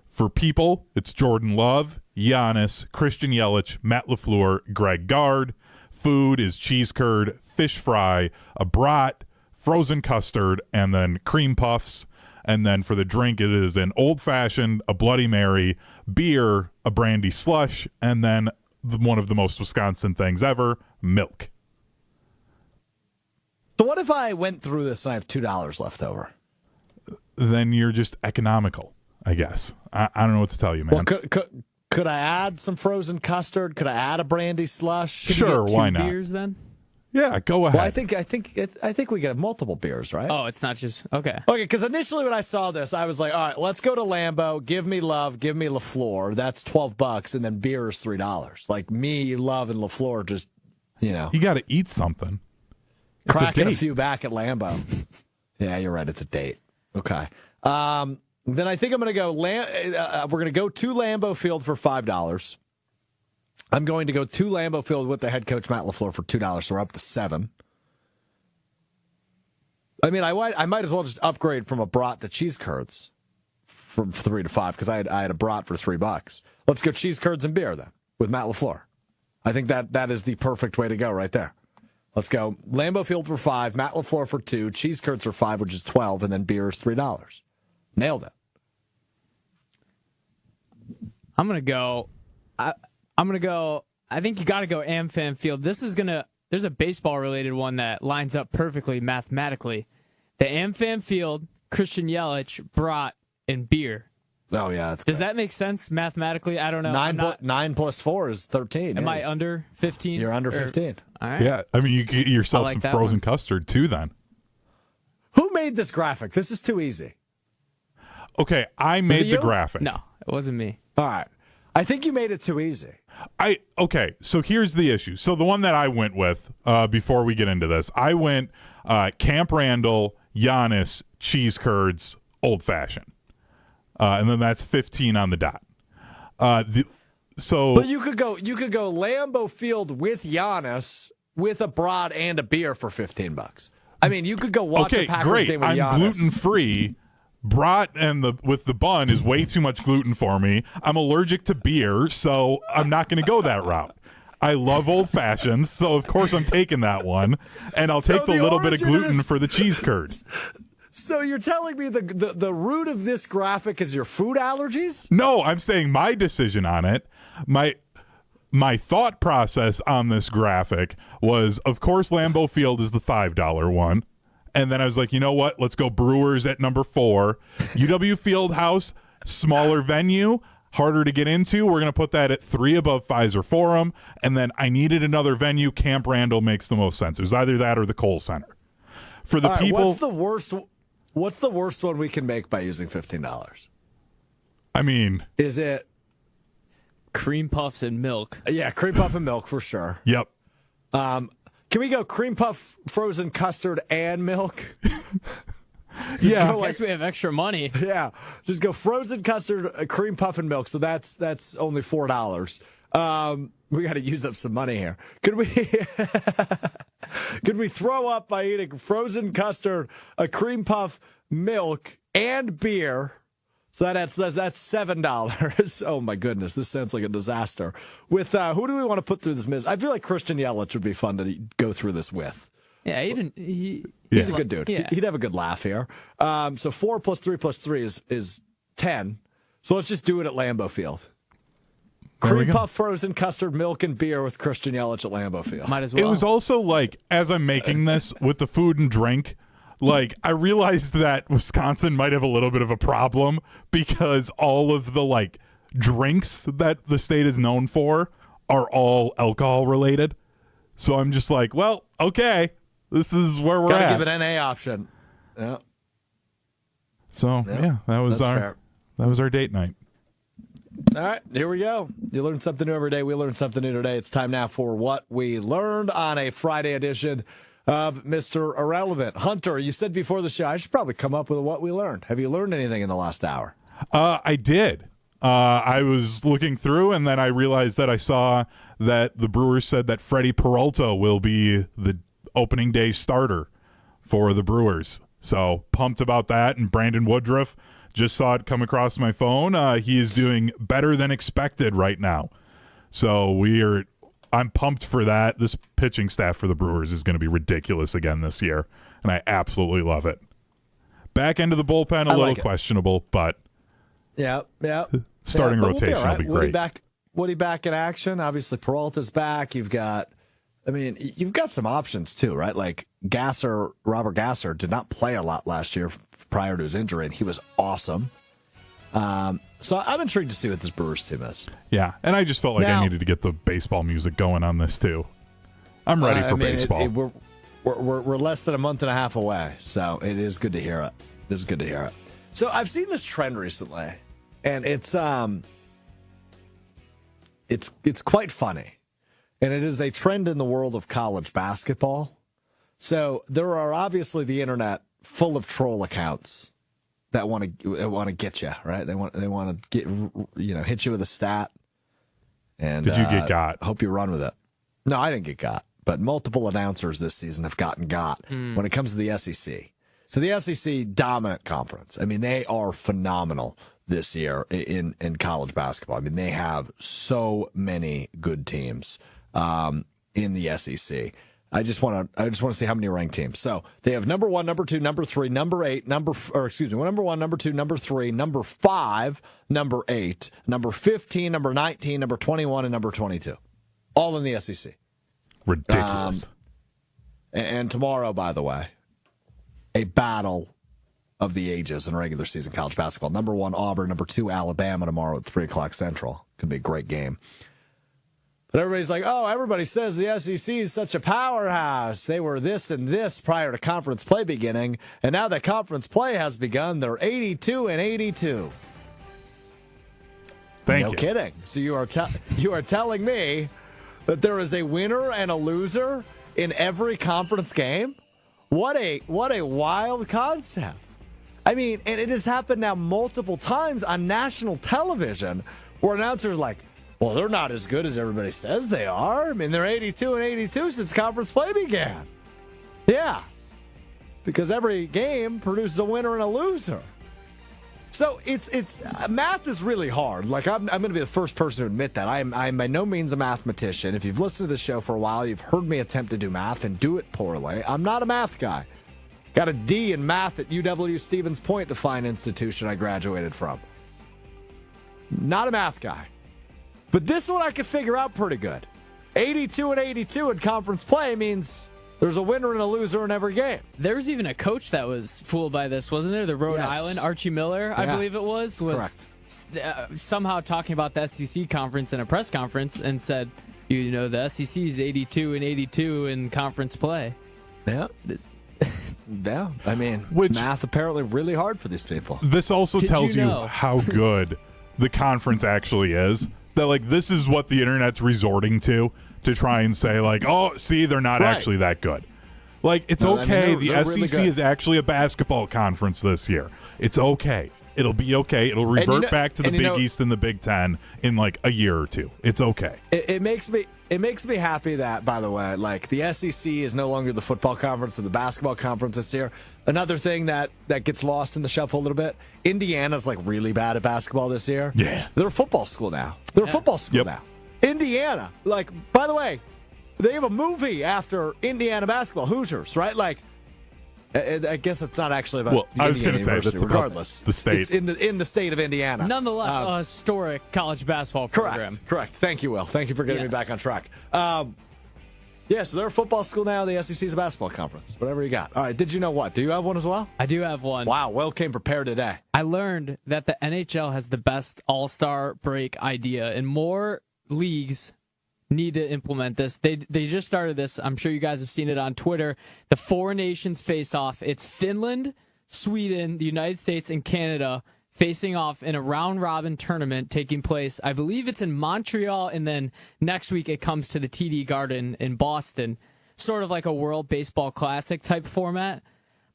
For people, it's Jordan Love, Giannis, Christian Yelich, Matt LaFleur, Greg Gard. Food is cheese curd, fish fry, a brat, frozen custard, and then cream puffs. And then for the drink, it is an Old Fashioned, a Bloody Mary, beer, a brandy slush, and then one of the most Wisconsin things ever, milk. So what if I went through this and I have $2 left over? Then you're just economical, I guess. I don't know what to tell you, man. Well, could I add some frozen custard? Could I add a brandy slush? Sure, why not? Beers then? Yeah, go ahead. Well, I think we get multiple beers, right? Oh, it's not just okay. Okay, because initially when I saw this, I was like, all right, let's go to Lambeau. Give me Love, give me LaFleur. That's $12, and then beer is $3. Like me, Love, and LaFleur, just you got to eat something. Cracking a few back at Lambeau. Yeah, you're right. It's a date. Okay. Then I think I'm going to go. We're going to go to Lambeau Field for $5. I'm going to go to Lambeau Field with the head coach, Matt LaFleur, for $2, so we're up to $7. I mean, I might as well just upgrade from a brat to cheese curds from 3 to 5 because I had a brat for $3. Let's go cheese curds and beer then with Matt LaFleur. I think that is the perfect way to go right there. Let's go Lambeau Field for $5, Matt LaFleur for $2, cheese curds for $5, which is $12, and then beer is $3. Nailed it. I'm gonna go. I think you got to go AmFam Field. There's a baseball related one that lines up perfectly mathematically. The AmFam Field, Christian Yelich, brat, and beer. Oh yeah, does that make sense mathematically? I don't know. 9 plus 4 is 13. Am I under 15? You're under 15. All right. Yeah, I mean, you get yourself like some frozen custard too. Then who made this graphic? This is too easy. Okay, I made the graphic. No, it wasn't me. All right, I think you made it too easy. Okay, so here's the issue. So the one that I went with before we get into this, I went Camp Randall, Giannis, cheese curds, Old Fashioned. And then that's 15 on the dot. But you could go Lambeau Field with Giannis with a brat and a beer for $15. I mean, you could go watch a Packers game with Giannis. I'm gluten free. Brat and with the bun is way too much gluten for me. I'm allergic to beer, so I'm not going to go that route. I love Old Fashions, so of course I'm taking that one, and I'll take the little bit of gluten for the cheese curds. So you're telling me the root of this graphic is your food allergies? No, I'm saying my decision on it, my thought process on this graphic was, of course, Lambeau Field is the $5 one. And then I was like, you know what? Let's go Brewers at number 4. UW Fieldhouse, smaller venue, harder to get into. We're going to put that at 3 above Pfizer Forum. And then I needed another venue. Camp Randall makes the most sense. It was either that or the Kohl Center. For the people, what's the worst one we can make by using $15? I mean, is it cream puffs and milk? Yeah, cream puff and milk for sure. Yep. Can we go cream puff, frozen custard, and milk? Yeah. I guess we have extra money. Yeah. Just go frozen custard, cream puff, and milk. So that's only $4. We got to use up some money here. Could we throw up by eating frozen custard, a cream puff, milk, and beer? So that's $7. Oh my goodness, this sounds like a disaster. With who do we want to put through this miss? I feel like Christian Yelich would be fun to go through this with. Yeah, he's a good dude. Yeah. He'd have a good laugh here. So 4 plus 3 plus 3 is 10. So let's just do it at Lambeau Field. Cream puff, frozen custard, milk, and beer with Christian Yelich at Lambeau Field. Might as well. It was also like, as I'm making this with the food and drink, like, I realized that Wisconsin might have a little bit of a problem because all of the, like, drinks that the state is known for are all alcohol related. So I'm just like, well, okay, this is where we're at. Gotta give an NA option. Yeah. So, yeah, that was our date night. All right, here we go. You learn something new every day. We learn something new today. It's time now for What We Learned on a Friday edition of Mr. Irrelevant. Hunter, you said before the show, I should probably come up with a What We Learned. Have you learned anything in the last hour? I did. I was looking through, and then I realized that I saw that the Brewers said that Freddie Peralta will be the opening day starter for the Brewers. So pumped about that. And Brandon Woodruff, just saw it come across my phone. He is doing better than expected right now. So I'm pumped for that. This pitching staff for the Brewers is going to be ridiculous again this year, and I absolutely love it. Back end of the bullpen, a little questionable, but yeah. starting rotation will be great. Woody back in action. Obviously, Peralta's back. You've got some options too, right? Like Robert Gasser did not play a lot last year prior to his injury, and he was awesome. So I'm intrigued to see what this Brewers team is. Yeah, and I just felt like I needed to get the baseball music going on this too. I'm ready for baseball. We're less than a month and a half away, so it is good to hear it. It is good to hear it. So I've seen this trend recently, and it's quite funny, and it is a trend in the world of college basketball. So there are obviously the internet full of troll accounts that want to get you, right? They want to get hit you with a stat. And did you get got? Hope you run with it. No, I didn't get got. But multiple announcers this season have gotten got when it comes to the SEC. So the SEC, dominant conference. I mean, they are phenomenal this year in college basketball. I mean, they have so many good teams in the SEC. I just want to see how many ranked teams. So they have number 1, number 2, number 3, number 8, number 1, number 2, number 3, number 5, number 8, number 15, number 19, number 21, and number 22. All in the SEC. Ridiculous. And tomorrow, by the way, a battle of the ages in regular season college basketball. Number 1, Auburn. Number 2, Alabama tomorrow at 3 o'clock Central. Could be a great game. But everybody's like, oh, everybody says the SEC is such a powerhouse. They were this and this prior to conference play beginning. And now that conference play has begun, they're 82-82. No kidding. So you are telling me that there is a winner and a loser in every conference game? What a wild concept. I mean, and it has happened now multiple times on national television where announcers are like, well, they're not as good as everybody says they are. I mean, they're 82-82 since conference play began. Yeah, because every game produces a winner and a loser. So it's math is really hard. Like I'm going to be the first person to admit that. I'm by no means a mathematician. If you've listened to the show for a while, you've heard me attempt to do math and do it poorly. I'm not a math guy. Got a D in math at UW Stevens Point, the fine institution I graduated from. Not a math guy. But this one I could figure out pretty good. 82-82 in conference play means there's a winner and a loser in every game. There was even a coach that was fooled by this, wasn't there? The Rhode Island, Archie Miller, I believe it was correct. Somehow talking about the SEC conference in a press conference and said, the SEC is 82-82 in conference play. Yeah. Yeah. I mean, math apparently really hard for these people. This also tells you how good the conference actually is. That, like, this is what the internet's resorting to try and say, like, oh, see, they're not actually that good. Like, it's okay. The SEC really is actually a basketball conference this year. It's okay. It'll be okay. It'll revert back to the Big East and the Big Ten in, like, a year or two. It's okay. It makes me happy that, by the way, like, the SEC is no longer the football conference or the basketball conference this year. Another thing that gets lost in the shuffle a little bit, Indiana's, like, really bad at basketball this year. Yeah. They're a football school now. Now. Indiana, like, by the way, they have a movie after Indiana basketball, Hoosiers, right? Like, I guess it's not actually about the I was Indiana going to say, that's regardless. The state. It's in the state of Indiana. Nonetheless, a historic college basketball program. Correct. Thank you, Will. Thank you for getting me back on track. So they're a football school now. The SEC is a basketball conference. Whatever you got. All right, did you know what? Do you have one as well? I do have one. Wow, Will came prepared today. I learned that the NHL has the best all-star break idea, and more leagues need to implement this. They just started this. I'm sure you guys have seen it on Twitter. The 4 nations face off. It's Finland, Sweden, the United States, and Canada facing off in a round-robin tournament taking place. I believe it's in Montreal, and then next week it comes to the TD Garden in Boston. Sort of like a World Baseball Classic type format.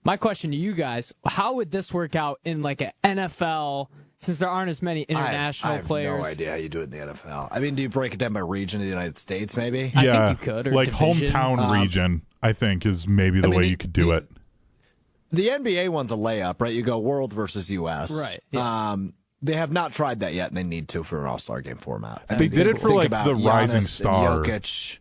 My question to you guys, how would this work out in like an NFL, since there aren't as many international players? I have no idea how you do it in the NFL. I mean, do you break it down by region of the United States, maybe? Yeah, I think you could. Or like division. hometown region, I think, is maybe the way you could do it. The NBA one's a layup, right? You go world versus U.S. Right. Yeah. They have not tried that yet, and they need to for an All-Star game format. They did it for like the Rising Star. Jokic.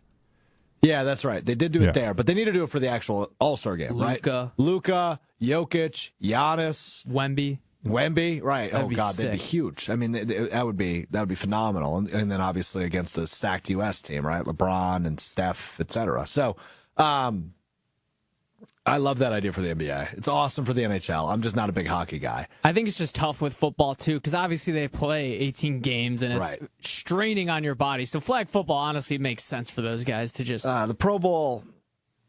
Yeah, that's right. They did do it there, but they need to do it for the actual All-Star game, right? Luka, Jokic, Giannis, Wemby, right? That'd be God, sick. they'd be huge. I mean, that would be phenomenal, and then obviously against the stacked U.S. team, right? LeBron and Steph, etc. So, I love that idea for the NBA. It's awesome for the NHL. I'm just not a big hockey guy. I think it's just tough with football, too, because obviously they play 18 games, and it's straining on your body. So flag football, honestly, makes sense for those guys to just... the Pro Bowl,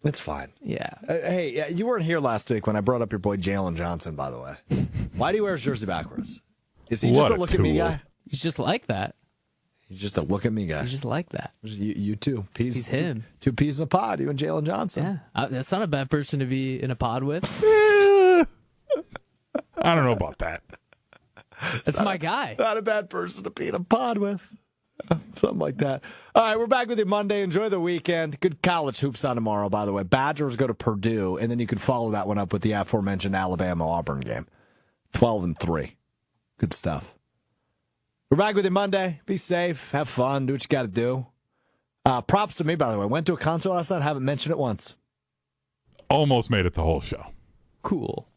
it's fine. Yeah. Hey, you weren't here last week when I brought up your boy Jalen Johnson, by the way. Why do you wear his jersey backwards? Is he just a look-at-me guy? He's just like that. He's just a look-at-me guy. He's just like that. You two. He's him. Two peas in a pod, you and Jalen Johnson. Yeah. That's not a bad person to be in a pod with. I don't know about that. That's my guy. Not a bad person to be in a pod with. Something like that. All right, we're back with you Monday. Enjoy the weekend. Good college hoops on tomorrow, by the way. Badgers go to Purdue, and then you can follow that one up with the aforementioned Alabama-Auburn game. 12-3. Good stuff. We're back with you Monday. Be safe. Have fun. Do what you got to do. Props to me, by the way. Went to a concert last night. Haven't mentioned it once. Almost made it the whole show. Cool.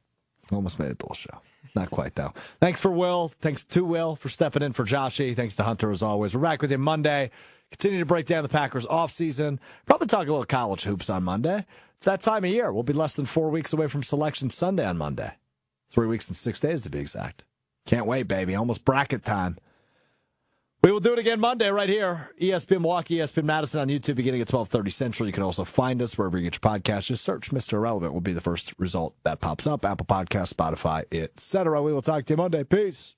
Almost made it the whole show. Not quite, though. Thanks for Will. Thanks to Will for stepping in for Joshy. Thanks to Hunter, as always. We're back with you Monday. Continue to break down the Packers offseason. Probably talk a little college hoops on Monday. It's that time of year. We'll be less than 4 weeks away from Selection Sunday on Monday. 3 weeks and 6 days, to be exact. Can't wait, baby. Almost bracket time. We will do it again Monday right here. ESPN Milwaukee, ESPN Madison on YouTube beginning at 12:30 Central. You can also find us wherever you get your podcasts. Just search Mr. Irrelevant will be the first result that pops up. Apple Podcasts, Spotify, etc. We will talk to you Monday. Peace.